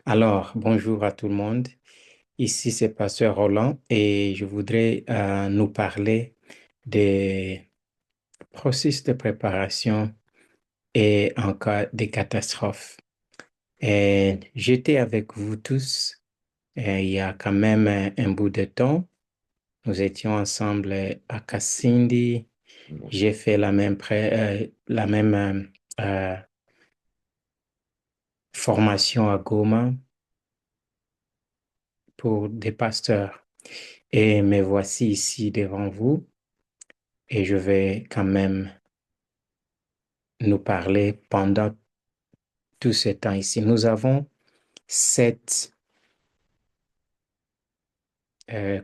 Alors, bonjour à tout le monde. Ici, c'est Pasteur Roland et je voudrais nous parler des processus de préparation et en cas de catastrophe. Et j'étais avec vous tous il y a quand même un bout de temps. Nous étions ensemble à Kasindi. J'ai fait la même formation à Goma pour des pasteurs. Et me voici ici devant vous et je vais quand même nous parler pendant tout ce temps ici. Nous avons 7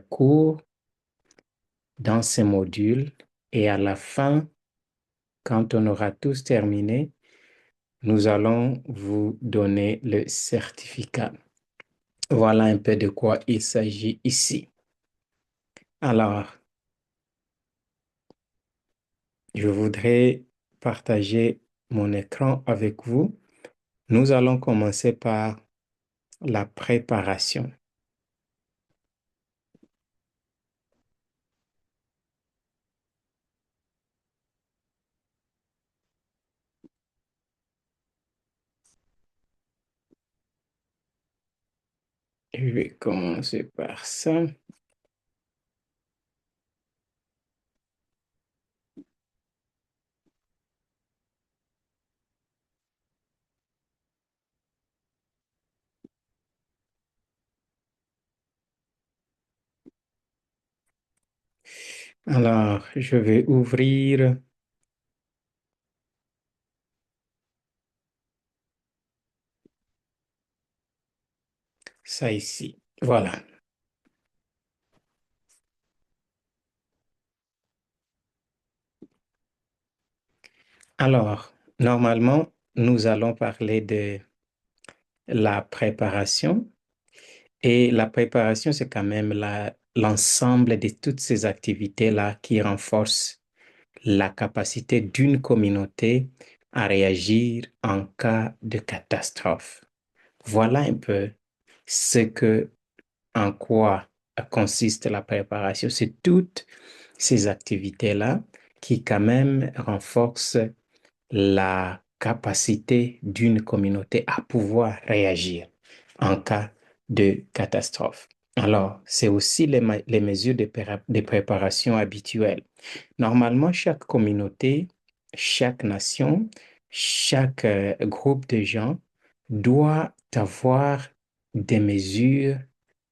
cours dans ces modules et à la fin, quand on aura tous terminé, nous allons vous donner le certificat. Voilà un peu de quoi il s'agit ici. Alors, je voudrais partager mon écran avec vous. Nous allons commencer par la préparation. Je vais commencer par ça. Alors, je vais ouvrir ça ici. Voilà. Alors, normalement, nous allons parler de la préparation. Et la préparation, c'est quand même l'ensemble de toutes ces activités-là qui renforcent la capacité d'une communauté à réagir en cas de catastrophe. Voilà un peu ce que en quoi consiste la préparation. C'est toutes ces activités-là qui quand même renforcent la capacité d'une communauté à pouvoir réagir en cas de catastrophe. Alors, c'est aussi les mesures de préparation habituelles. Normalement, chaque communauté, chaque nation, chaque groupe de gens doit avoir des mesures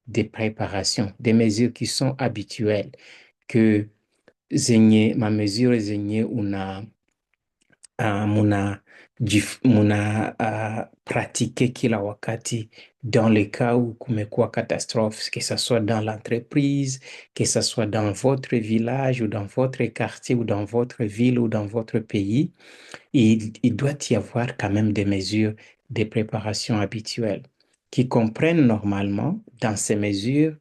de préparation, des mesures qui sont habituelles, que ma mesure zenye pratiqué kila wakati dans le cas où kumekuwa catastrophe, que ce soit dans l'entreprise, que ce soit dans votre village ou dans votre quartier ou dans votre ville ou dans votre pays. Il doit y avoir quand même des mesures de préparation habituelles qui comprennent normalement dans ces mesures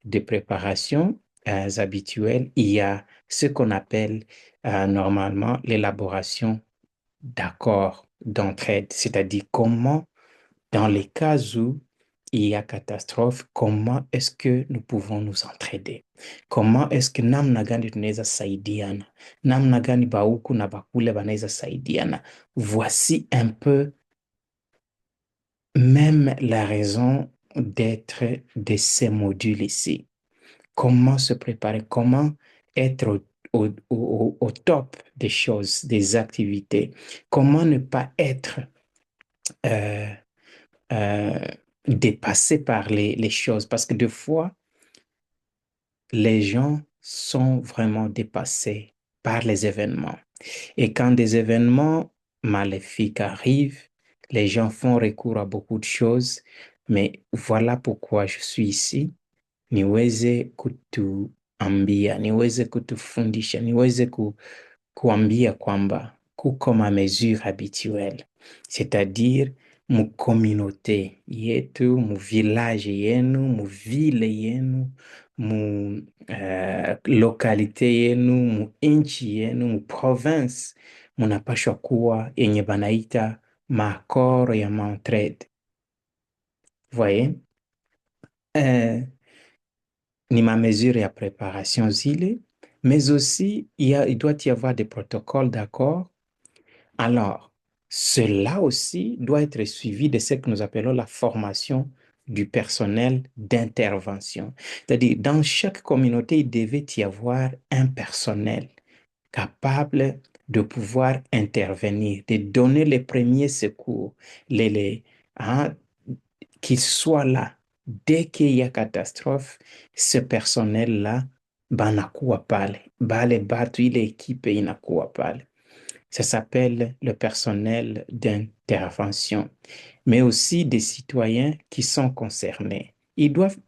de préparation habituelles, il y a ce qu'on appelle normalement l'élaboration d'accords d'entraide, c'est-à-dire comment, dans les cas où il y a catastrophe, comment est-ce que nous pouvons nous entraider? Comment est-ce que namna gani tunaweza saidiana? Namna gani bauku na bakule banaweza saidiana? Voici un peu même la raison d'être de ces modules ici. Comment se préparer? Comment être au top des choses, des activités? Comment ne pas être euh, euh, dépassé par les choses? Parce que des fois, les gens sont vraiment dépassés par les événements. Et quand des événements maléfiques arrivent, les gens font recours à beaucoup de choses. Mais voilà pourquoi je suis ici. Niweze kutuambia, niweze kutufundisha, niweze kuambia kwamba kuko ma mesure habituelle, c'est-à-dire mu communauté yetu, mu village yenu, mu ville yenu, mu lokalite yenu, mu inchi yenu, mu province, munapashwa kuwa yenye banaita maakoro ya Montreal. voyez, euh, ni ma mesure ya préparation zile, mais aussi il doit y avoir des protocoles d'accord. Alors, cela aussi doit être suivi de ce que nous appelons la formation du personnel d'intervention. C'est-à-dire, dans chaque communauté, il devait y avoir un personnel capable de pouvoir intervenir, de donner les premiers secours, hein, qu'il soit là. Dès qu'il y a catastrophe, ce personnel-là, banakuwa pale. Bale batu ile équipe inakuwa pale. Ça s'appelle le personnel d'intervention, mais aussi des citoyens qui sont concernés. Ils doivent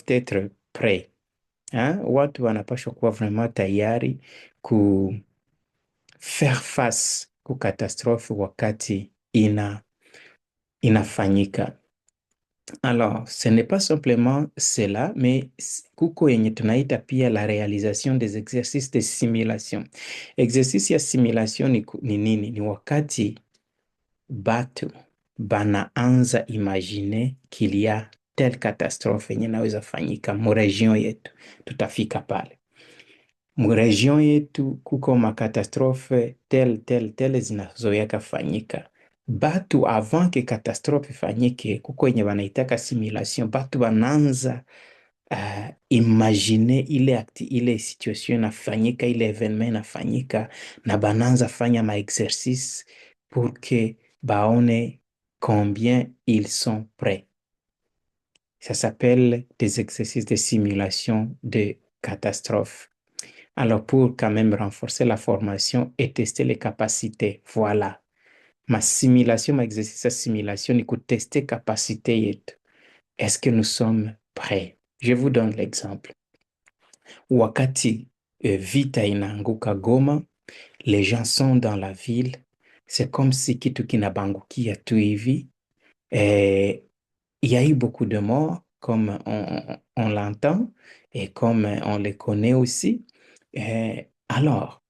être prêts. Hein? Watu wanapaswa kuwa vraiment tayari ku faire face ku catastrophe wakati inafanyika. Alors, ce n'est pas simplement cela, mais kuko yenye tunaita pia la réalisation des exercices de simulation. Exercice ya simulation ni nini? Ni wakati batu banaanza imagine qu'il y a telle catastrophe yenye naweza fanyika mu region yetu, tutafika pale mu region yetu kuko makatastrophe tel zinazoyaka fanyika. Batu avant que catastrophe fanyike, kuko yenye wanaitaka simulation, batu bananza imagine ile situation inafanyika, ile evenement inafanyika, na bananza fanya ma exercice pour que baone combien ils sont prêts. Ça s'appelle des exercices de simulation de catastrophe. Alors, pour quand même renforcer la formation et tester les capacités, voilà. Ma simulation, ma exercice de simulation, il faut tester capacité. Est-ce que nous sommes prêts? Je vous donne l'exemple. Wakati vita inaanguka Goma, les gens sont dans la ville. C'est comme si kitu kinabangukia tu hivi. Et il y a eu beaucoup de morts, comme on l'entend et comme on les connaît aussi. Alors,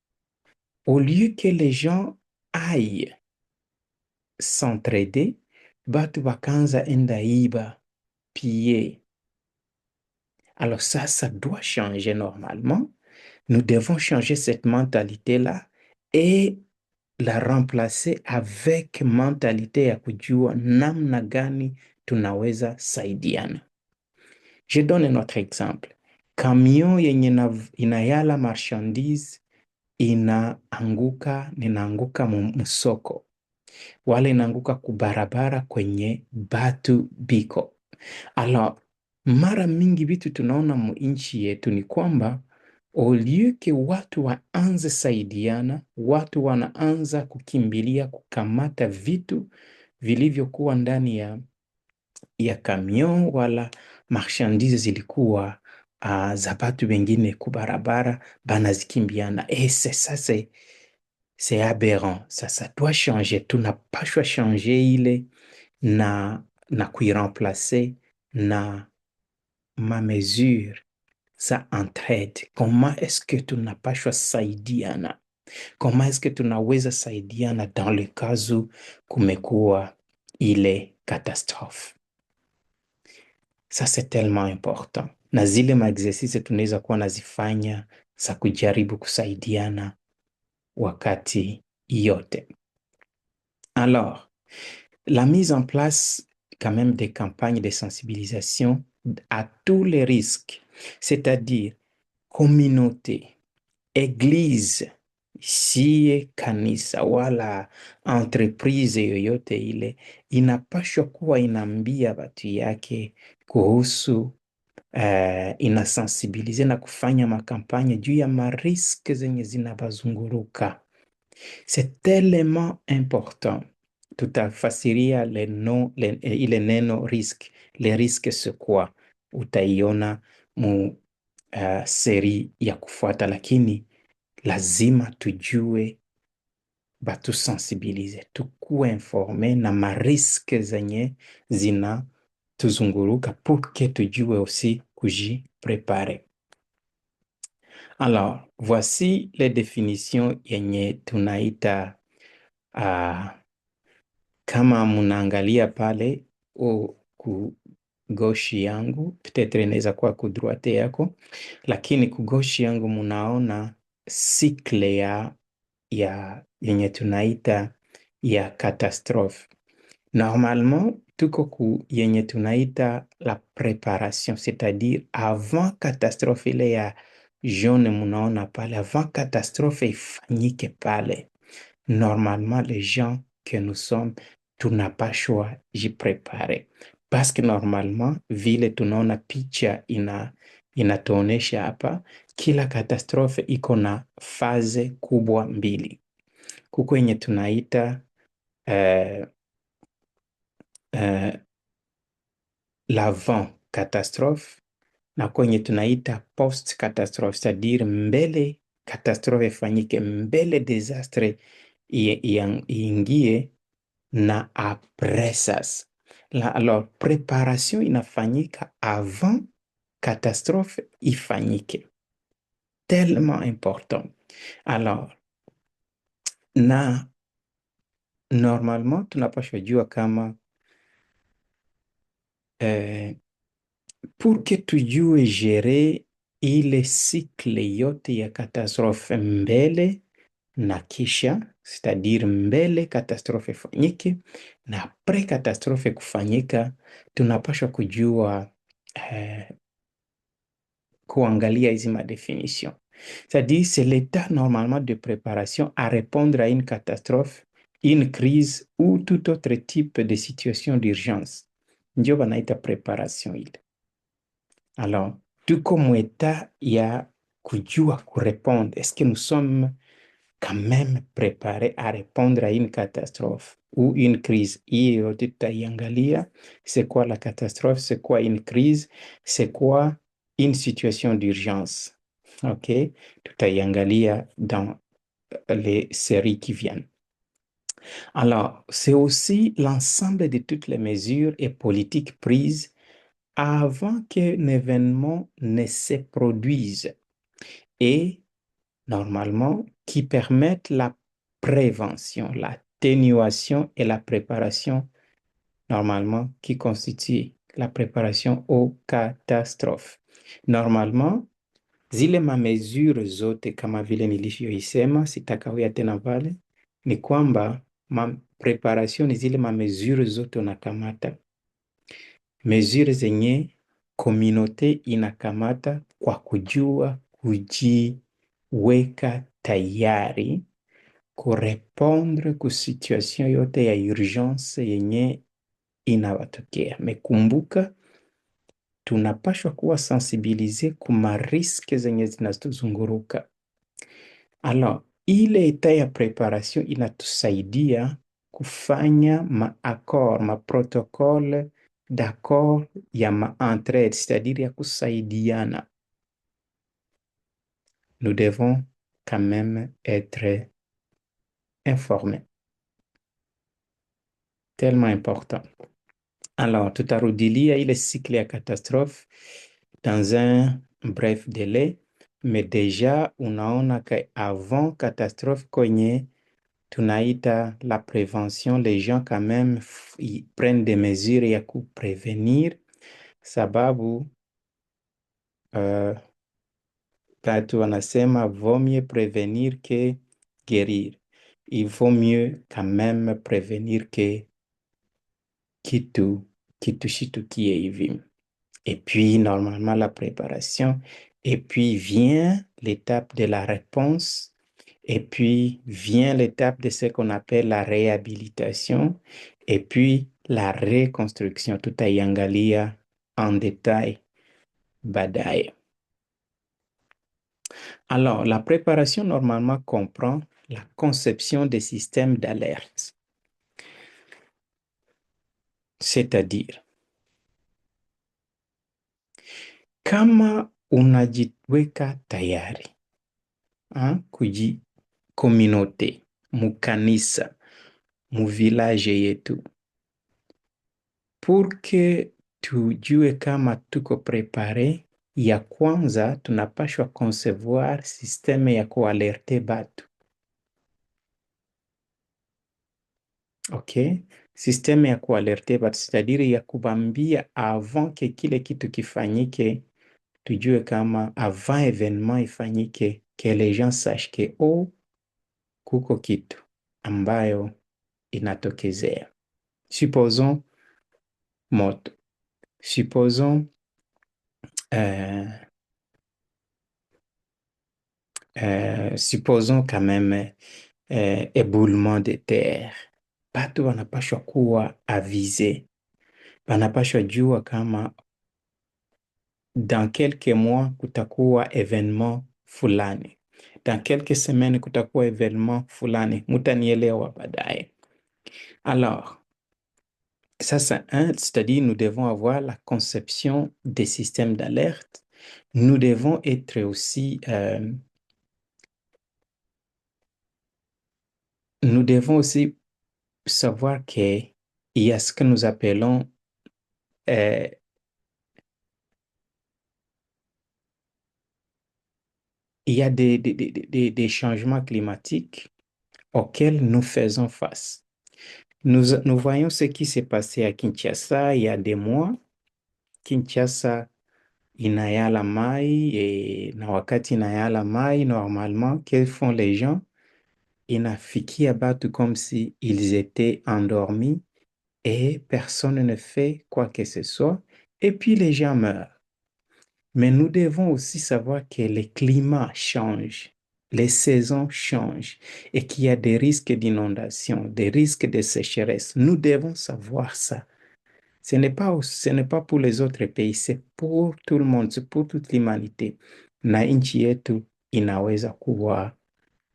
au lieu que les gens aillent s'entraider, batu bakanza enda iba, piller. Alors ça doit changer normalement. Nous devons changer cette mentalité-là et la remplacer avec mentalité ya kujua namna gani tunaweza saidiana. Je donne un autre exemple. Camion yenye inayala marchandise ninaanguka msoko, wala inaanguka kubarabara kwenye batu biko. Alors, mara mingi vitu tunaona mu nchi yetu ni kwamba au lieu que watu waanze saidiana, watu wanaanza kukimbilia kukamata vitu vilivyokuwa ndani ya camion, wala marchandise zilikuwa za batu wengine kubarabara, banazikimbiana. Et c'est aberrant. Ça doit changer. Tunapashwa changer ile na kuiremplacer na ma mesure za entraide. Comment est-ce que tunapashwa saidiana? Comment est-ce que tunaweza saidiana dans le cas où kumekuwa ile catastrophe? Ça, c'est tellement important. Na zile maexercice tunaweza kuwa nazifanya za kujaribu kusaidiana wakati yote. Alors, la mise en place quand même des campagnes de sensibilisation à tous les risques, c'est-à-dire communauté, église, sie kanisa wala entreprise yoyote ile inapashwa kuwa inaambia watu yake kuhusu inasensibilize na kufanya makampanye juu ya mariske zenye zinabazunguruka. C'est tellement important. Tutafasiria ile neno risk. Le risque c'est quoi? Utaiona mu seri ya kufuata, lakini lazima tujue batu sensibilize, tukuwe informe na mariske zenye zina tuzunguruka pour que tujue aussi kuji prepare. Alors, voici les définitions yenye tunaita kama munaangalia pale ku goshi yangu, peut-être inaweza kuwa ku droite yako, lakini ku goshi yangu munaona sikle ya yenye tunaita ya catastrophe. Normalement, tuko ku yenye tunaita la préparation, c'est-à-dire avant catastrophe ile ya jaune munaona pale, avant catastrophe ifanyike pale, normalement les gens que nous sommes tunapashwa jiprepare, parce que normalement vile tunaona picha inatuonesha hapa, kila catastrophe iko na faze kubwa mbili. Kuko yenye tunaita l'avant catastrophe na kwenye tunaita post catastrophe, c'est-à-dire mbele catastrophe ifanyike, mbele desastre iingie na après sasa. Alors préparation inafanyika avant catastrophe ifanyike, tellement important. Alors na normalement tunapaswa jua kama pour que tujue gérer ile sikle yote ya catastrophe mbele na kisha, c'est-à-dire mbele catastrophe ifanyike na après catastrophe kufanyika, tunapaswa kujua kuangalia hizi madefinition. C'est-à-dire c'est l'état normalement de préparation à répondre à une catastrophe, une crise ou tout autre type de situation d'urgence. Ndio banaita préparation ile. Alors, tuko mweta ya kujua kurépondre. Est-ce que nous sommes quand même préparés à répondre à une catastrophe ou une crise? Hiyo tutaiangalia. C'est quoi la catastrophe? C'est quoi une crise? C'est quoi une situation d'urgence? OK? Tutaiangalia dans les séries qui viennent. Alors, c'est aussi l'ensemble de toutes les mesures et politiques prises avant qu'un événement ne se produise et normalement qui permettent la prévention, l'atténuation et la préparation, normalement qui constitue la préparation aux catastrophes. Normalement, zile mamezure zote kama vile nilivyoisema, sitakawia tena pale, ni kwamba preparation ni zile mamezure zote unakamata, mesure zenye komunote inakamata kwa kujua kujiweka tayari kurepondre ku situation yote ya urgence yenye inawatokea. Mekumbuka, tunapashwa kuwa sensibilize kuma riske zenye zinatuzunguruka. Alors, ile eta ya preparation inatusaidia kufanya ma-accord, ma-protocole d'accord ya ma-entraide, c'est-à-dire ya kusaidiana. Nous devons quand même être informés. Tellement important. Alors, tutarudilia ile cycle ya catastrophe dans un bref délai, mais déjà unaona que avant catastrophe kwenye tunaita la prévention, les gens quand même prennent des mesures ya kuprévenir, sababu tatu wanasema vaut mieux prévenir que guérir. Il vaut mieux quand même prévenir que kitushitukie hivi. Et puis, normalement, la préparation. Et puis, vient l'étape de la réponse. Et puis, vient l'étape de ce qu'on appelle la réhabilitation. Et puis, la reconstruction. Tutaiangalia en détail baadaye. Alors, la préparation, normalement, comprend la conception des systèmes d'alerte. C'est-à-dire, kama unajiweka tayari communauté, mukanisa, village yetu, pour que tujue kama tuko prepare, ya kwanza tunapashwa concevoir systeme ya kualerte batu. OK? System ya kualerte watu, c'est-à-dire ya kubambia avant ke kile kitu kifanyike, tujue kama avant evenement ifanyike, que les gens sachent que oh, kuko kitu ambayo inatokezea. Supposons moto, supposons euh, supposons quand même éboulement de terre. Watu wanapashwa kuwa avize, wanapashwa jua kama dans quelques mois kutakuwa événement fulani, dans quelques semaines kutakuwa événement fulani. Mutanielewa baadaye. Alors, ça c'est un, c'est-à-dire nous devons avoir la conception des systèmes d'alerte. Nous devons être aussi, nous devons aussi savoir qu'il y a ce que nous appelons euh, il y a des changements climatiques auxquels nous faisons face. Nous voyons ce qui s'est passé à Kinshasa il y a des mois. Kinshasa inayala mai et na wakati inayala mai, normalement, que font les gens? Inafikia batu comme si ils étaient endormis et personne ne fait quoi que ce soit. Et puis les gens meurent. Mais nous devons aussi savoir que les climats changent, les saisons changent et qu'il y a des risques d'inondation, des risques de sécheresse. Nous devons savoir ça. Ce n'est pas pour les autres pays, c'est pour tout le monde, c'est pour toute l'humanité. Na nchi yetu inaweza kuwa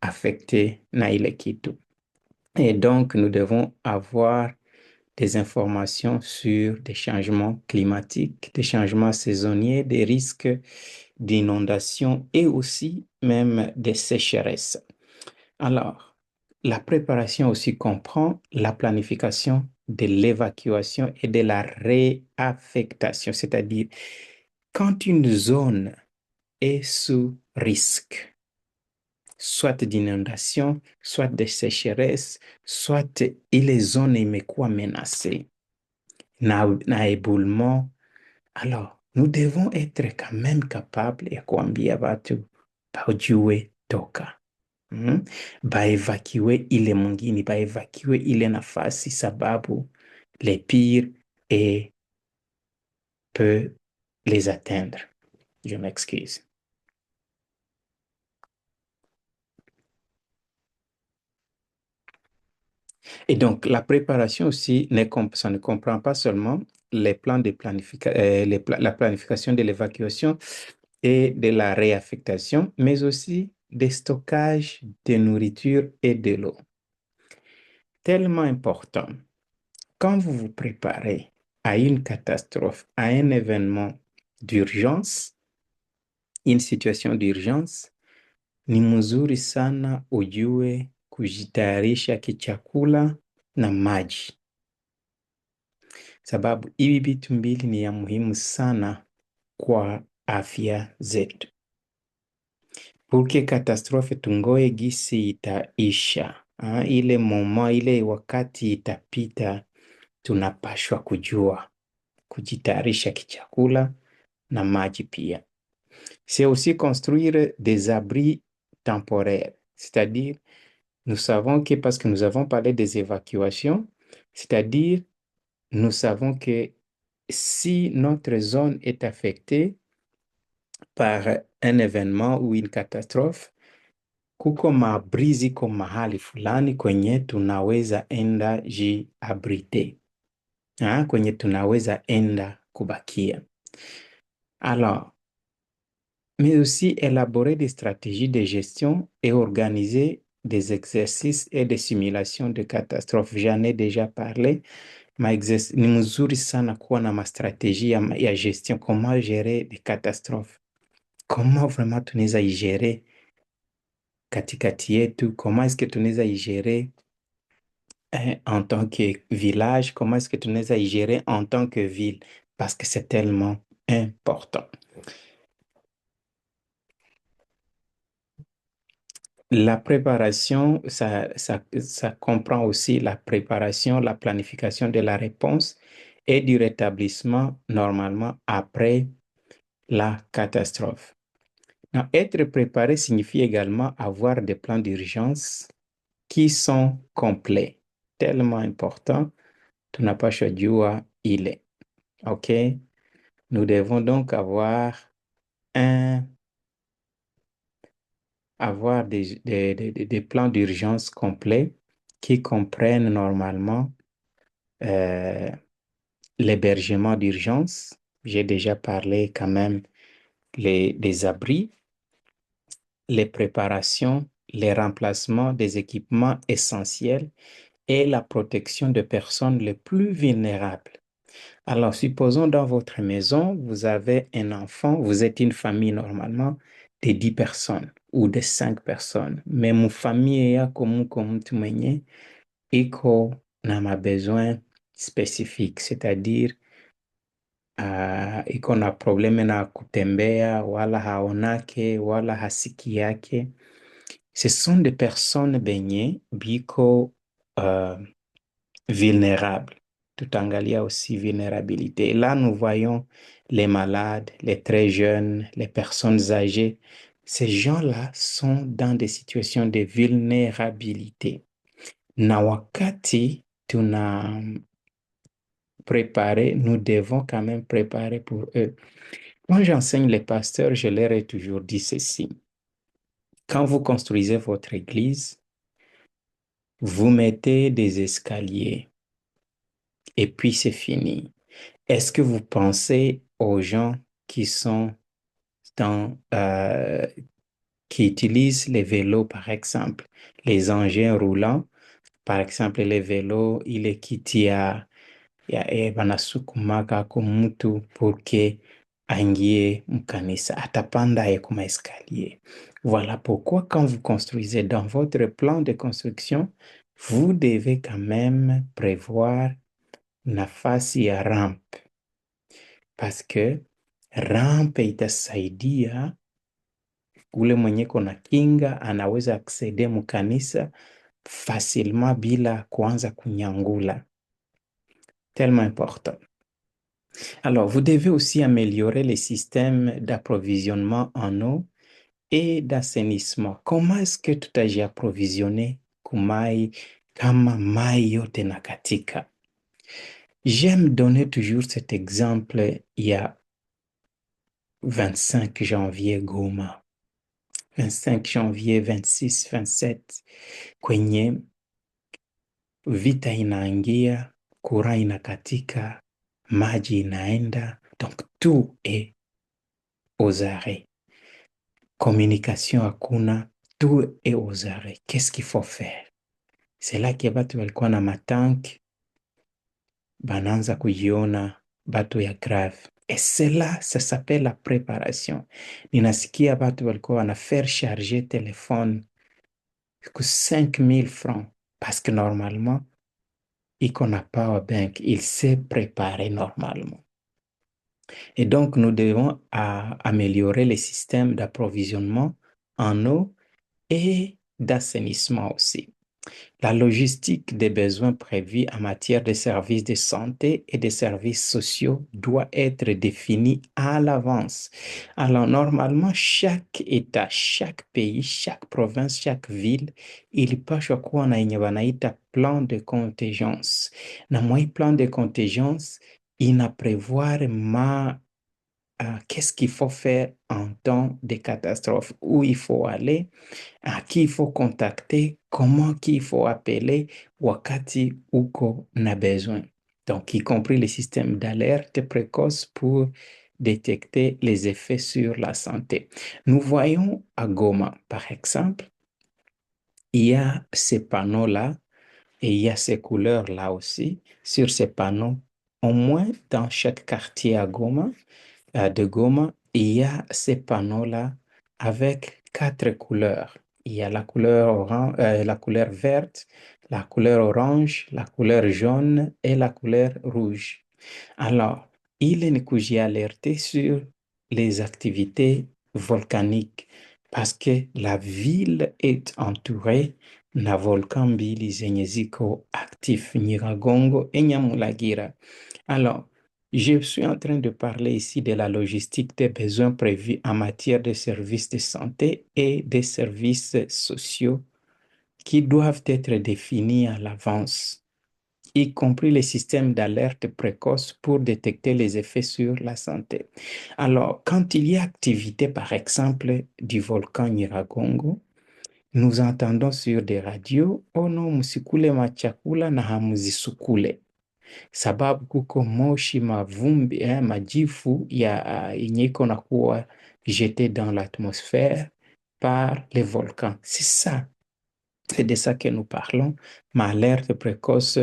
affecté na ile kitu. Et donc, nous devons avoir des informations sur des changements climatiques, des changements saisonniers, des risques d'inondation et aussi même des sécheresses. Alors, la préparation aussi comprend la planification de l'évacuation et de la réaffectation, c'est-à-dire quand une zone est sous risque, soit d'inondation, soit de sécheresse, soit ile zone imekuwa menacée na éboulement. Alors, nous devons être quand même capables ya kuambia watu bajue toka. Baevakiwe ile mwingine, baevakiwe ile nafasi sababu le pire et peut les atteindre. Je m'excuse. Et donc, la préparation aussi, ça ne comprend pas seulement les plans de la planification de l'évacuation et de la réaffectation, mais aussi des stockages de nourriture et de l'eau. Tellement important. Quand vous vous préparez à une catastrophe, à un événement d'urgence, une situation d'urgence, ni mzuri sana ujue kujitayarisha kichakula na maji, sababu hivi vitu mbili ni ya muhimu sana kwa afya zetu. Purke katastrofe tungoe gisi itaisha, ile ile wakati itapita, tunapashwa kujua kujitayarisha kichakula na maji pia. C'est aussi construire des abris temporaires, c'est-à-dire nous savons que, parce que nous avons parlé des évacuations, c'est-à-dire nous savons que si notre zone est affectée par un événement ou une catastrophe, kuko mabrizi ko mahali fulani kwenye tunaweza enda jiabrite, kwenye tunaweza enda kubakia. Alors, mais aussi élaborer des stratégies de gestion et organiser des exercices et des simulations de catastrophes. J'en ai déjà parlé. Ni mzuri sana kuwa na mastratégie ya gestion, comment gérer des catastrophes, comment vraiment tunaweza igérer katikati yetu, comment est-ce que tunaweza igérer en tant que village, comment est-ce que tunaweza igérer en tant que ville, parce que c'est tellement important. La préparation, ça comprend aussi la préparation, la planification de la réponse et du rétablissement normalement après la catastrophe. Donc, être préparé signifie également avoir des plans d'urgence qui sont complets, tellement important, tu n'as pas choisi il est. OK? Nous devons donc un, avoir des plans d'urgence complets qui comprennent normalement euh, l'hébergement d'urgence. J'ai déjà parlé quand même des abris, les préparations, les remplacements des équipements essentiels et la protection des personnes les plus vulnérables. Alors, supposons dans votre maison, vous avez un enfant, vous êtes une famille normalement de 10 personnes ou de 5 personnes. Mais mon famille est comme tu m'as iko na ma besoin spécifique, c'est-à-dire iko na probleme na kutembea, wala haonake, wala hasiki yake. Ce sont des personnes benye biko vulnérables. Tutaangalia aussi vulnérabilité. Et là, nous voyons les malades, les très jeunes, les personnes âgées. Ces gens-là sont dans des situations de vulnérabilité. Na wakati tuna préparer, nous devons quand même préparer pour eux. Quand j'enseigne les pasteurs, je leur ai toujours dit ceci. Quand vous construisez votre église, vous mettez des escaliers et puis c'est fini. Est-ce que vous pensez aux gens qui sont qui utilisent les vélos, par exemple, les engins roulants, par exemple, les vélos, il est kitia ya banasukumaka kumutu porque aingie mkanisa atapanda ye kuma escalier. Voilà pourquoi quand vous construisez dans votre plan de construction, vous devez quand même prévoir nafasi ya rampe parce que rampe itasaidia ule mwenye kona kinga anaweza acceder mkanisa facilement bila kuanza kunyangula. Tellement important. Alors, vous devez aussi améliorer les systèmes d'approvisionnement en eau et d'assainissement. Comment est-ce que tutajiapprovisionner kumai kama mai yote nakatika? J'aime donner toujours cet exemple il y a 25 janvier Goma, 25 janvier, 26, 27 kwenye vita inaingia, kura inakatika, maji inaenda, donc tout est aux arrêts. Communication hakuna, tout est aux arrêts. Qu'est-ce qu'il faut faire? C'est là que batu walikuwa na matank, bananza kujiona batu ya grave. Et cela, ça s'appelle la préparation. Ninasikia batu walikuwa wana faire charger téléphone que 5000 francs parce que normalement, iko na power bank, il s'est préparé normalement. Et donc, nous devons améliorer les systèmes d'approvisionnement en eau et d'assainissement aussi. La logistique des besoins prévus en matière de services de santé et de services sociaux doit être définie à l'avance. Alors, normalement, chaque État, chaque pays, chaque province, chaque ville, ilipashwa kuwa na yenye wanaita plan de contingence. Na moi, plan de contingence, ina prévoir qu'est-ce qu'il faut faire en temps de catastrophe, où il faut aller, à qui il faut contacter, comment qu'il faut appeler, wakati uko na besoin. Donc, y compris les systèmes d'alerte précoce pour détecter les effets sur la santé. Nous voyons à Goma, par exemple, il y a ces panneaux-là et il y a ces couleurs-là aussi. Sur ces panneaux, au moins dans chaque quartier à Goma, de Goma, il y a ces panneaux-là avec 4 couleurs. Il y a la couleur orange, la couleur verte, la couleur orange, la couleur jaune et la couleur rouge. Alors, il est alerté sur les activités volcaniques. parce que la ville est entourée na volcan mbili zenye ziko actif, Nyiragongo et Nyamulagira. Alors, je suis en train de parler ici de la logistique des besoins prévus en matière de services de santé et des services sociaux qui doivent être définis à l'avance, y compris les systèmes d'alerte précoce pour détecter les effets sur la santé. Alors, quand il y a activité, par exemple, du volcan Nyiragongo, nous entendons sur des radios, oh no, msikule machakula na hamuzisukule sababu kuko moshi, mavumbi, majifu yenye iko na kuwa jeté dans l'atmosphère par les volcans. C'est ça, c'est de ça que nous parlons, ma alerte précoce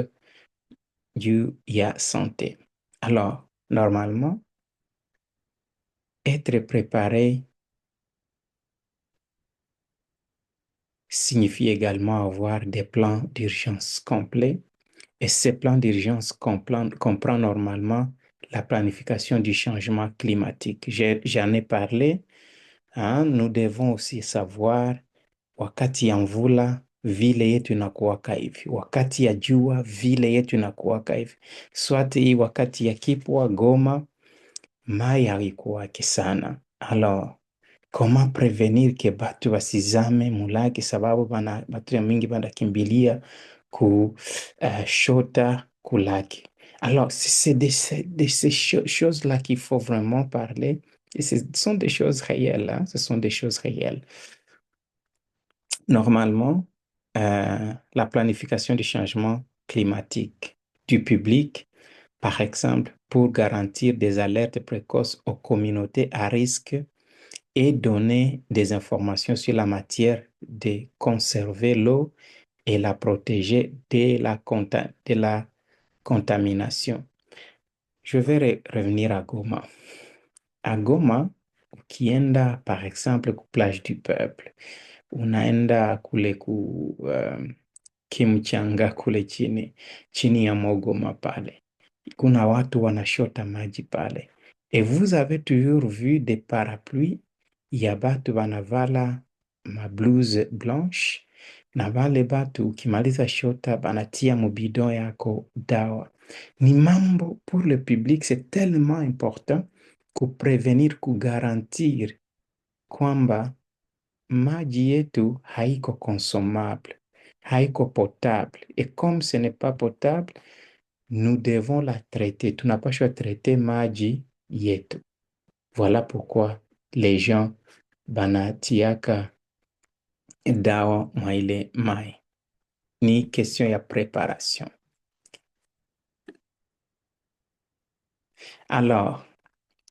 du ya santé. Alors, normalement, être préparé signifie également avoir des plans d'urgence complets. Et ces plans d'urgence comprennent normalement la planification du changement climatique. J'en ai parlé. Nous devons aussi savoir wakati ya mvula vile yetu inakuwaka hivi, wakati ya jua vile yetu inakuwaka hivi. Swati hii wakati ya kipwa Goma mai haikuwake sana. Alors, comment prévenir que batu basizame mulaki sababu batu ya mingi banakimbilia ku shota kulaki. Alors, c'est de ces choses-là qu'il faut vraiment parler. Et ce sont des choses réelles, hein? Ce sont des choses réelles. Normalement, la planification du changement climatique du public, par exemple, pour garantir des alertes précoces aux communautés à risque et donner des informations sur la matière de conserver l'eau et la protéger de la contamination. Je vais revenir à Goma. À Goma, ukienda par exemple ku plage du Peuple, unaenda kule Kimchanga kule chini ya Mogoma pale, kuna watu wanashota maji pale. Et vous avez toujours vu des parapluies ya batu banavala mablouse blanche na vale batu ukimaliza shota banatia mubidon yako dawa. Ni mambo pour le public, c'est tellement important kuprevenir, kugarantir kwamba maji yetu haiko consommable, haiko potable. Et comme ce n'est pas potable, nous devons la traiter. Tunapaswa traiter maji yetu. Voilà pourquoi les gens banatiaka dawa mwa ile mai. Ni question ya préparation. Alors,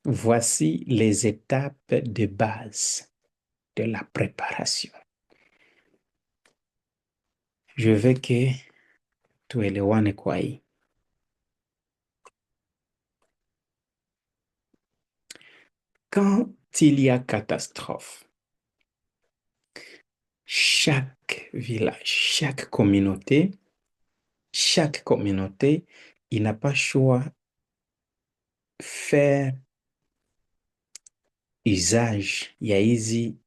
voici les étapes de base de la préparation. Je veux que tuelewane kwa hii. Quand il y a catastrophe, chaque village, chaque communauté, il n'a pas choix faire usage ya hizi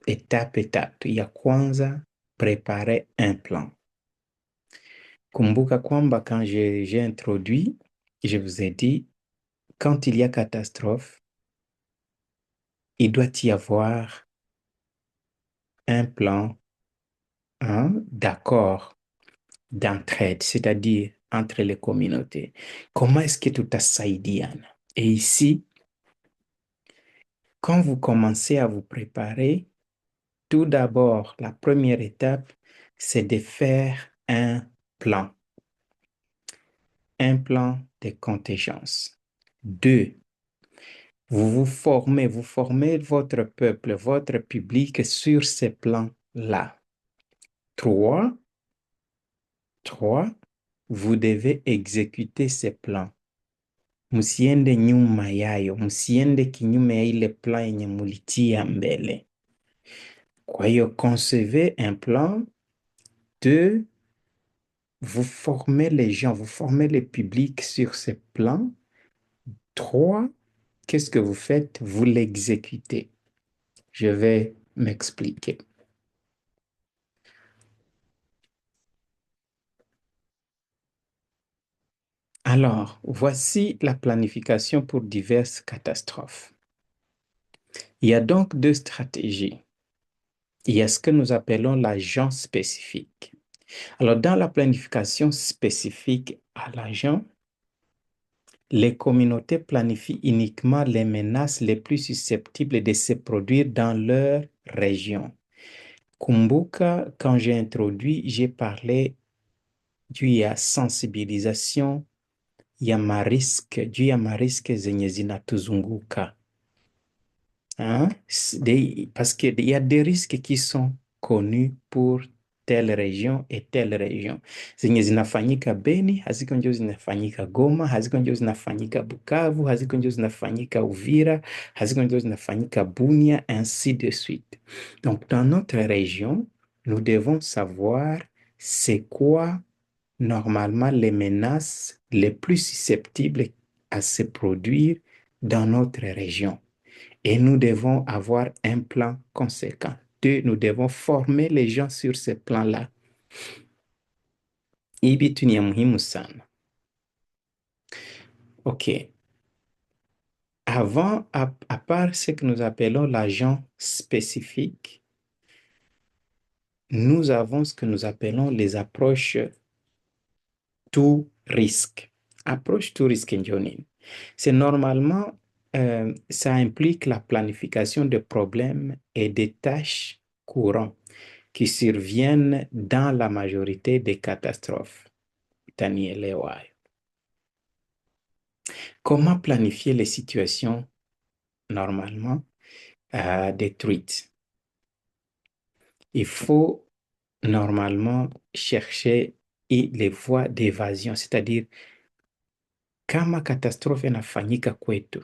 étape. Ya kwanza, préparer un plan. Kumbuka kwamba quand j'ai introduit, je vous ai dit, quand il y a catastrophe, il doit y avoir un plan d'accord d'entraide, c'est-à-dire entre les communautés. Comment est-ce que tutasaidiana? Et ici, quand vous commencez à vous préparer, tout d'abord, la première étape, c'est de faire un plan de contingence. 2, vous formez votre peuple, votre public sur ces plans-là. 3, vous devez exécuter ces plans. Msiende nyuma yayo, msiende kinyume ya ile plan yenye mulitia mbele. Kwa hiyo, concevez un plan. 2, vous formez les gens, vous formez le public sur ces plans. 3, qu'est-ce que vous faites? Vous l'exécutez. Je vais m'expliquer. Alors, voici la planification pour diverses catastrophes. Il y a donc deux stratégies. Il y a ce que nous appelons l'agent spécifique. Alors, dans la planification spécifique à l'agent, les communautés planifient uniquement les menaces les plus susceptibles de se produire dans leur région. Kumbuka, quand j'ai introduit, j'ai parlé du ya sensibilisation ya marisk, juu ya marisk zenye zinatuzunguka. Hein? Parce qu'il y a des risques qui sont connus pour telle région et telle région. Zenye zinafanyika Beni, haziko njo zinafanyika Goma, haziko njo zinafanyika Bukavu, haziko njo zinafanyika Uvira, haziko njo zinafanyika Bunia, ainsi de suite. Donc, dans notre région, nous devons savoir c'est quoi normalement les menaces les plus susceptibles à se produire dans notre région. Et nous devons avoir un plan conséquent. Deux, nous devons former les gens sur ce plan-là. Hii vitu ni ya muhimu sana. OK. Avant, à part ce que nous appelons l'agent spécifique, nous avons ce que nous appelons les approches tout risque. Approche tout risque ndio nini? C'est normalement, ça implique la planification de problèmes et des tâches courantes qui surviennent dans la majorité des catastrophes. Utanielewa hayo. Comment planifier les situations normalement détruites? Il faut normalement chercher les voies d'évasion, c'est-à-dire kama catastrophe inafanyika kwetu,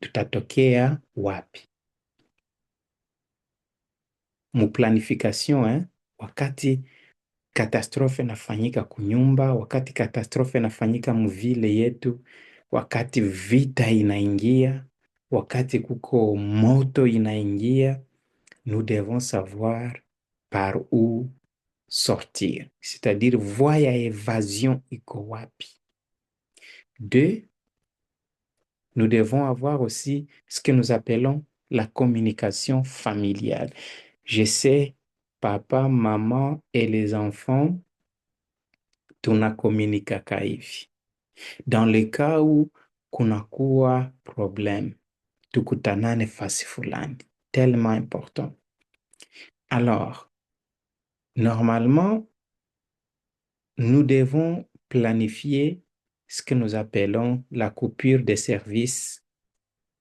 tutatokea wapi? Muplanification, wakati katastrofe inafanyika kunyumba, wakati katastrofe inafanyika muvile yetu, wakati vita inaingia, wakati kuko moto inaingia, nous devons savoir par où sortir, c'est-à-dire voie ya évasion iko wapi. Deux, nous devons avoir aussi ce que nous appelons la communication familiale. Je sais, papa, maman et les enfants, tunakomunikaka hivi. Dans le cas où kunakuwa problème, tukutanane fasi fulani. Tellement important. Alors, normalement, nous devons planifier ce que nous appelons la coupure des services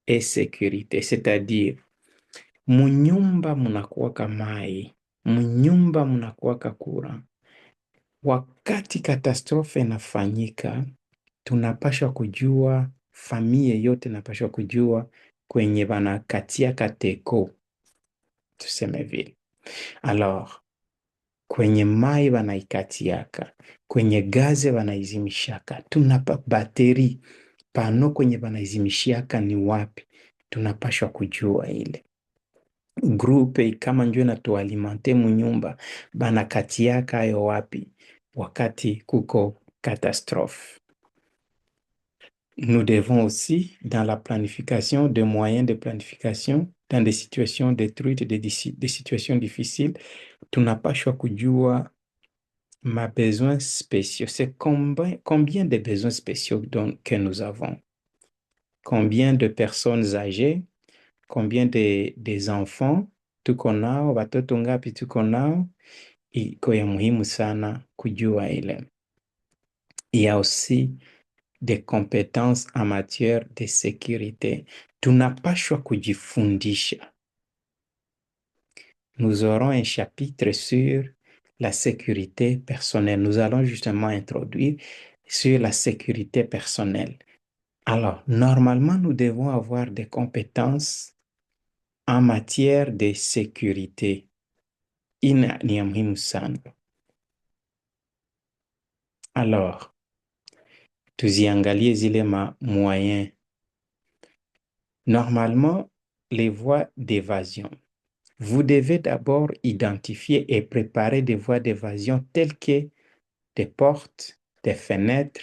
et sécurité, c'est-à-dire munyumba munakuwaka mai, munyumba munakuwaka courant. Wakati katastrofe inafanyika, tunapashwa kujua, familia yote inapashwa kujua kwenye banakatia kateko, tuseme vile. Alors, kwenye mai banaikatiaka, kwenye gaze banaizimishaka, tunapa bateri, pano kwenye banaizimishiaka ni wapi, tunapashwa kujua ile. Grupe kama njo inatualimente munyumba, banakatiaka ayo wapi, wakati kuko catastrophe. Nous devons aussi, dans la planification, des moyens de planification, dans des situations détruites, des situations difficiles, tunapashwa kujua ma besoins spéciaux. C'est combien de besoins spéciaux que nous avons? Combien de personnes âgées? Combien des enfants tuko nao? Watoto ngapi tuko nao? Iko ya muhimu sana kujua ile. Il y a aussi des compétences en matière de sécurité. Tunapashwa kujifundisha. Nous aurons un chapitre sur la sécurité personnelle. Nous allons justement introduire sur la sécurité personnelle. Alors, normalement, nous devons avoir des compétences en matière de sécurité. Ni ya muhimu sana. Alors, tuziangalie zile moyens. Normalement, les voies d'évasion. Vous devez d'abord identifier et préparer des voies d'évasion telles que des portes, des fenêtres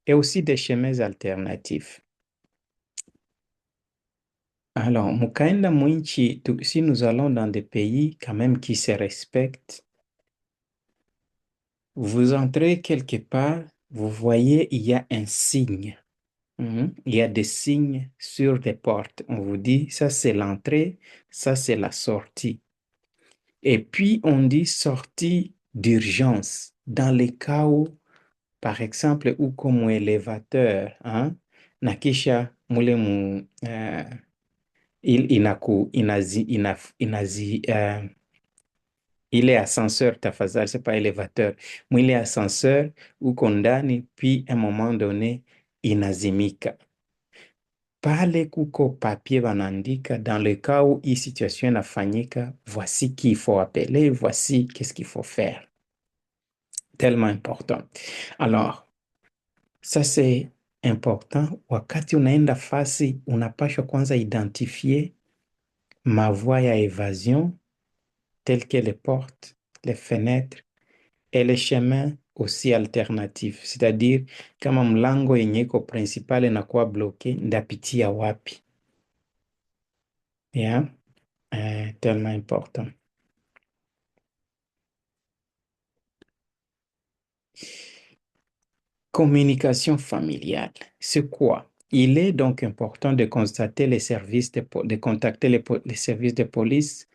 et aussi des chemins alternatifs. Alors, mukaenda mwinchi, si nous allons dans des pays quand même qui se respectent, vous entrez quelque part, vous voyez, il y a un signe. Il y a des signes sur des portes. On vous dit, ça c'est l'entrée, ça c'est la sortie. Et puis, on dit sortie d'urgence dans les cas où, par exemple, ou comme élévateur, nakisha mule mu, inaku, il est ascenseur tafadhali, c'est pas élévateur. Mwile ascenseur uko ndani, puis à un moment donné, inazimika. Pale kuko papier wanaandika, dans le cas où hii situation inafanyika, voici qui il faut appeler, voici qu'est-ce qu'il faut faire. Tellement important. Alors, ça c'est important. Wakati unaenda fasi, unapaswa kwanza identifier mavoie ya évasion, telles que les portes, les fenêtres et les chemins aussi alternatifs. C'est-à-dire, kama mlango yenye iko principal inakuwa bloqué, ndapitia wapi? Yeah? Tellement important. Communication familiale, c'est quoi? Il est donc important de constater les services de contacter les services de police,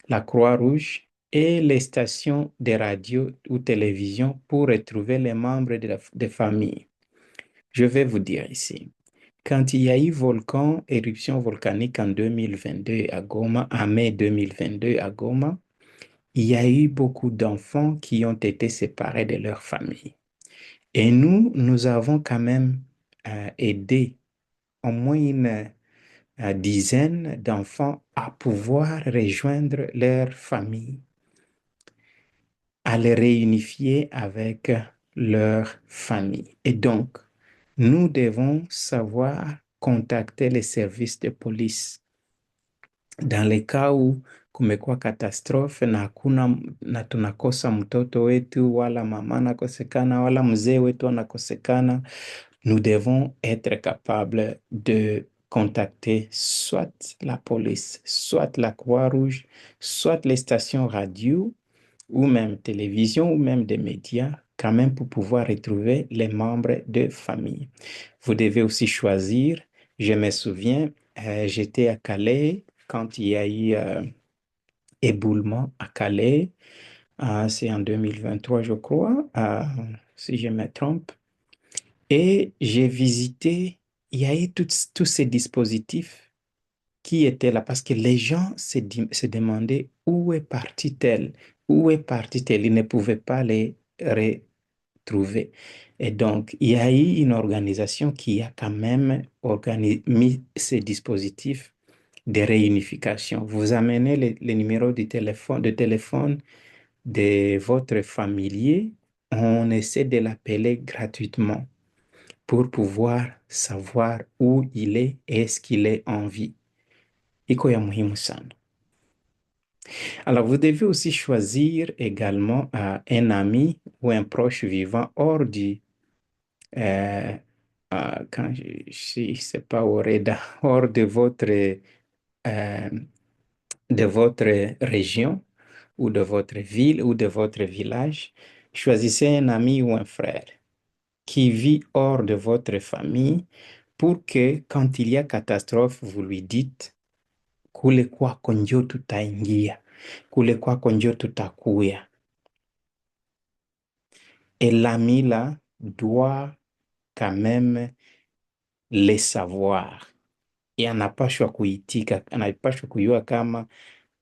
la Croix-Rouge et les stations de radio ou télévision pour retrouver les membres de famille. Je vais vous dire ici, quand il y a eu éruption volcanique en 2022 à Goma, en mai 2022 à Goma, il y a eu beaucoup d'enfants qui ont été séparés de leur famille. Et nous avons quand même aidé au moins une dizaine d'enfants à pouvoir rejoindre leur famille, à les réunifier avec leur famille. Et donc, nous devons savoir contacter les services de police dans les cas où kumekuwa catastrophe na hakuna na tunakosa mtoto wetu wala mama anakosekana wala mzee wetu anakosekana, nous devons être capables de contacter soit la police, soit la Croix-Rouge, soit les stations radio ou même télévision ou même des médias quand même pour pouvoir retrouver les membres de famille. Vous devez aussi choisir. Je me souviens, j'étais à Calais quand il y a eu éboulement à Calais. C'est en 2023, je crois, si je me trompe. Et j'ai visité, il y a eu tous ces dispositifs qui étaient là parce que les gens se demandaient où est partie telle, où est partie telle. Ils ne pouvaient pas les retrouver. Et donc, il y a eu une organisation qui a quand même mis ces dispositifs de réunification. Vous amenez les numéros de téléphone de votre familier, on essaie de l'appeler gratuitement pour pouvoir savoir où il est et est-ce qu'il est en vie. Iko ya muhimu sana. Alors, vous devez aussi choisir également un ami ou un proche vivant hors du, euh, quand je sais pas, hors de votre région ou de votre ville ou de votre village. Choisissez un ami ou un frère qui vit hors de votre famille pour que quand il y a catastrophe, vous lui dites kule kwako njo tutaingia, kule kwako njo tutakuya. Et l'ami là doit quand même le savoir. Et anapashwa kuitika, anapashwa kujua kama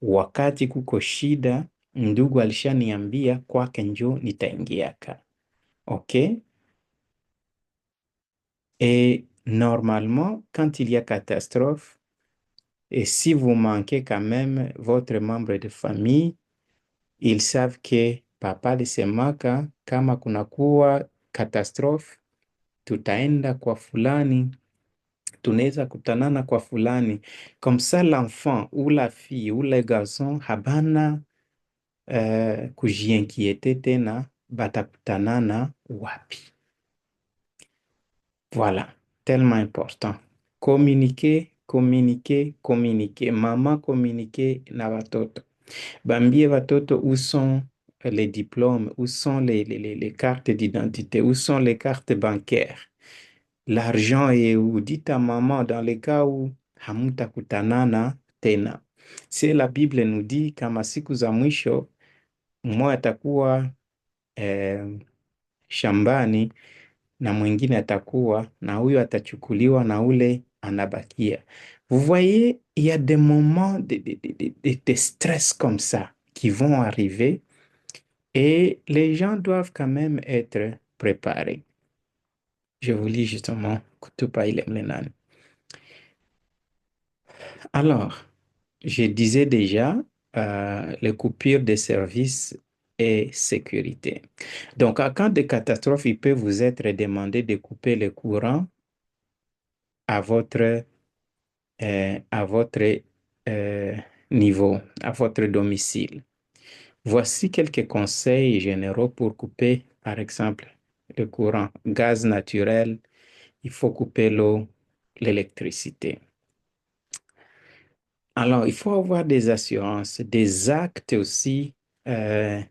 wakati kuko shida, ndugu alishaniambia kwake njo nitaingiaka. OK? Et normalement, quand il y a catastrophe, et si vous manquez quand même votre membre de famille, ils savent que papa alisemaka kama kunakuwa catastrophe, tutaenda kwa fulani tunaweza kutanana kwa fulani. Comme ça, l'enfant ou la fille ou le garçon habana kujiinquiete tena batakutanana wapi. Voilà, tellement important. Communiquer, communiquer, communiquer. Maman communiquer na watoto. Bambie watoto, où sont les diplômes, où sont les cartes d'identité, où sont les cartes bancaires. L'argent est où? Dites à maman dans les cas où hamutakutanana tena. Si la Bible nous dit kama siku za mwisho mmoja atakuwa shambani na mwingine atakuwa na huyo atachukuliwa na ule anabakia. Vous voyez, il y a des moments de stress comme ça qui vont arriver et les gens doivent quand même être préparés. Je vous lis justement Kutupa ile mlenani. Alors, je disais déjà les coupures de services et sécurité. Donc, en cas de catastrophe, il peut vous être demandé de couper le courant à votre niveau, à votre domicile. Voici quelques conseils généraux pour couper, par exemple, le courant. Gaz naturel, il faut couper l'eau, l'électricité. Alors, il faut avoir des assurances, des actes aussi. Il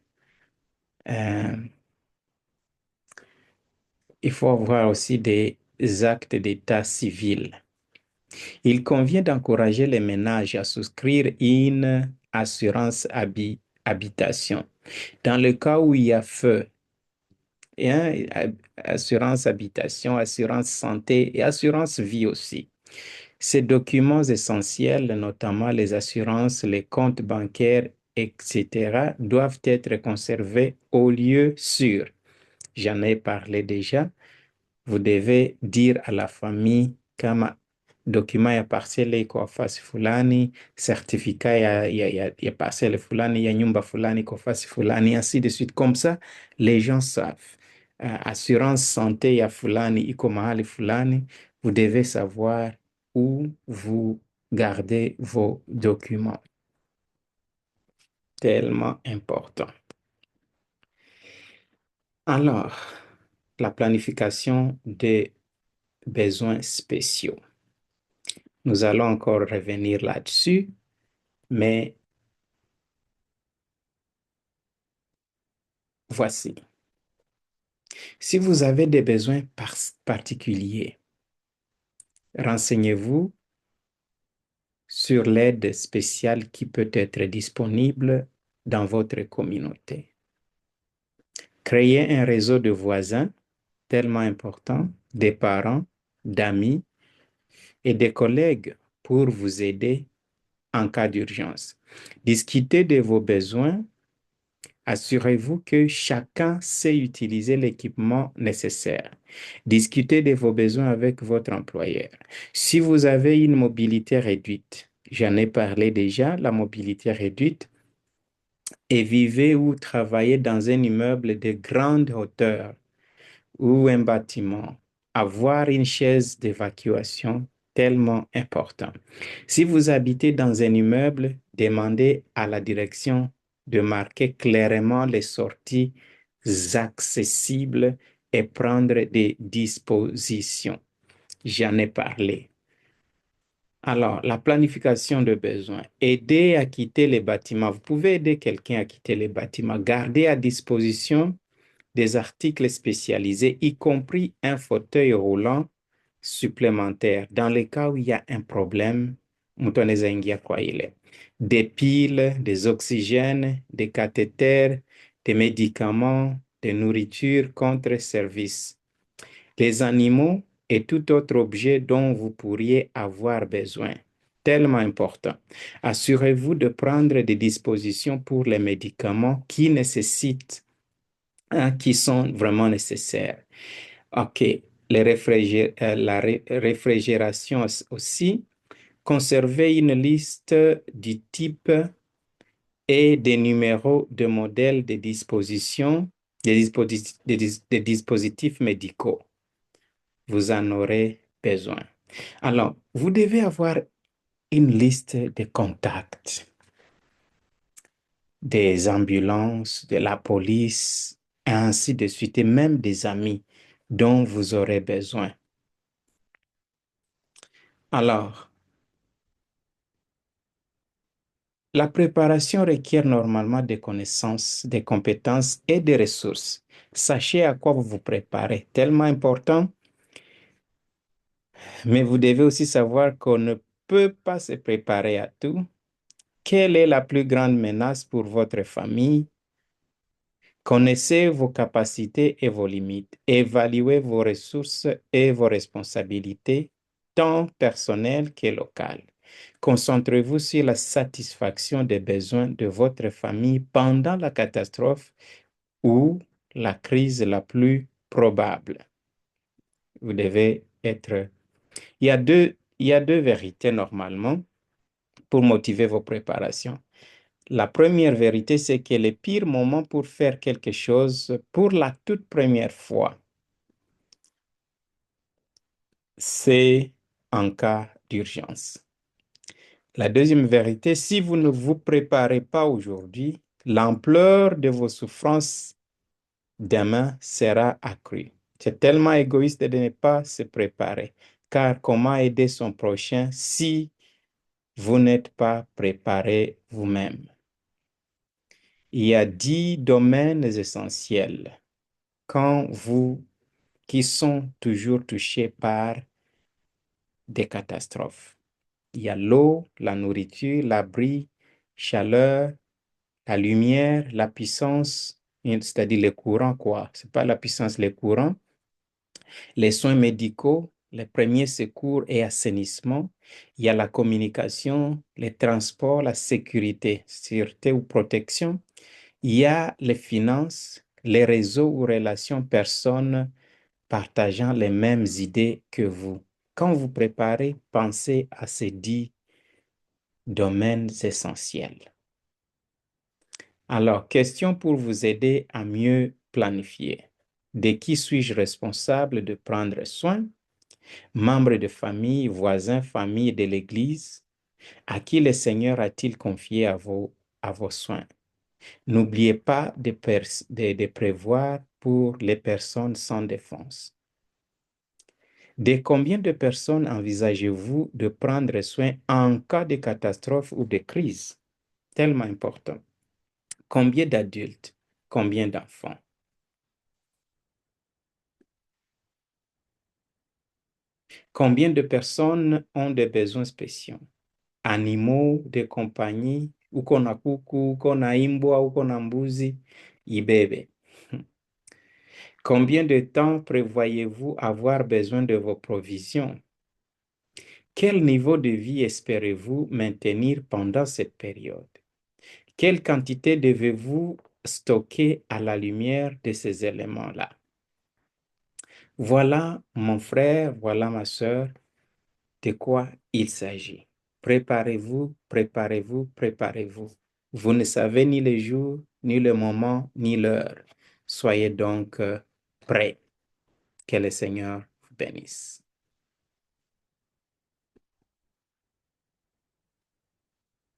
faut avoir aussi des actes d'état civil. Il convient d'encourager les ménages à souscrire une assurance habitation. Dans le cas où il y a feu, assurance habitation, assurance santé et assurance vie aussi. Ces documents essentiels, notamment les assurances, les comptes bancaires, etc., doivent être conservés au lieu sûr. J'en ai parlé déjà. Vous devez dire à la famille kama document ya parcele iko fasi fulani, certificat ya parcele fulani, ya nyumba fulani iko fasi fulani, ainsi de suite. Comme ça, les gens savent. Assurance santé ya fulani iko mahali fulani. Vous devez savoir où vous gardez vos documents. Tellement important. Alors, la planification des besoins spéciaux. Nous allons encore revenir là-dessus, mais voici. Si vous avez des besoins particuliers, renseignez-vous sur l'aide spéciale qui peut être disponible dans votre communauté. Créez un réseau de voisins tellement important, des parents, d'amis et des collègues pour vous aider en cas d'urgence. Discutez de vos besoins. Assurez-vous que chacun sait utiliser l'équipement nécessaire. Discutez de vos besoins avec votre employeur. Si vous avez une mobilité réduite, j'en ai parlé déjà, la mobilité réduite, et vivez ou travaillez dans un immeuble de grande hauteur ou un bâtiment, avoir une chaise d'évacuation tellement important. Si vous habitez dans un immeuble, demandez à la direction de marquer clairement les sorties accessibles et prendre des dispositions. J'en ai parlé. Alors, la planification de besoins. Aider à quitter les bâtiments. Vous pouvez aider quelqu'un à quitter les bâtiments. Garder à disposition des articles spécialisés, y compris un fauteuil roulant supplémentaire dans le cas où il y a un problème, des piles, des oxygènes, des cathéters, des médicaments, des nourritures contre service, les animaux et tout autre objet dont vous pourriez avoir besoin. Tellement important. Assurez-vous de prendre des dispositions pour les médicaments qui nécessitent, qui sont vraiment nécessaires. OK. La réfrigération aussi. Conservez une liste du type et des numéros de modèles de dispositions, des dispositifs médicaux. Vous en aurez besoin. Alors, vous devez avoir une liste de contacts des ambulances, de la police, et ainsi de suite, et même des amis dont vous aurez besoin. Alors, la préparation requiert normalement des connaissances, des compétences et des ressources. Sachez à quoi vous vous préparez, tellement important, mais vous devez aussi savoir qu'on ne peut pas se préparer à tout. Quelle est la plus grande menace pour votre famille? Connaissez vos capacités et vos limites. Évaluez vos ressources et vos responsabilités, tant personnelles que locales. Concentrez-vous sur la satisfaction des besoins de votre famille pendant la catastrophe ou la crise la plus probable. Vous devez être... Il y a deux vérités normalement pour motiver vos préparations. La première vérité, c'est que le pire moment pour faire quelque chose pour la toute première fois, c'est en cas d'urgence. La deuxième vérité, si vous ne vous préparez pas aujourd'hui, l'ampleur de vos souffrances demain sera accrue. C'est tellement égoïste de ne pas se préparer, car comment aider son prochain si vous n'êtes pas préparé vous-même? Il y a 10 domaines essentiels quand vous qui sont toujours touchés par des catastrophes. Il y a l'eau, la nourriture, l'abri, chaleur, la lumière, la puissance, c'est-à-dire les courants, quoi. C'est pas la puissance, les courants, les soins médicaux, les premiers secours et assainissement. Il y a la communication, les transports, la sécurité, sûreté ou protection. Il y a les finances, les réseaux ou relations personnes partageant les mêmes idées que vous. Quand vous préparez, pensez à ces 10 domaines essentiels. Alors, question pour vous aider à mieux planifier. De qui suis-je responsable de prendre soin? Membres de famille, voisins, famille de l'Église? À qui le Seigneur a-t-il confié à vos soins? N'oubliez pas de prévoir pour les personnes sans défense. De combien de personnes envisagez-vous de prendre soin en cas de catastrophe ou de crise? Tellement important. Combien d'adultes? Combien d'enfants? Combien de personnes ont des besoins spéciaux? Animaux de compagnie, uko na kuku, uko na imbwa, uko na mbuzi, ibebe. Combien de temps prévoyez-vous avoir besoin de vos provisions? Quel niveau de vie espérez-vous maintenir pendant cette période? Quelle quantité devez-vous stocker à la lumière de ces éléments-là? Voilà, mon frère, voilà ma sœur, de quoi il s'agit. Préparez-vous, préparez-vous, préparez-vous. Vous ne savez ni le jour, ni le moment, ni l'heure. Soyez donc prêts. Que le Seigneur vous bénisse.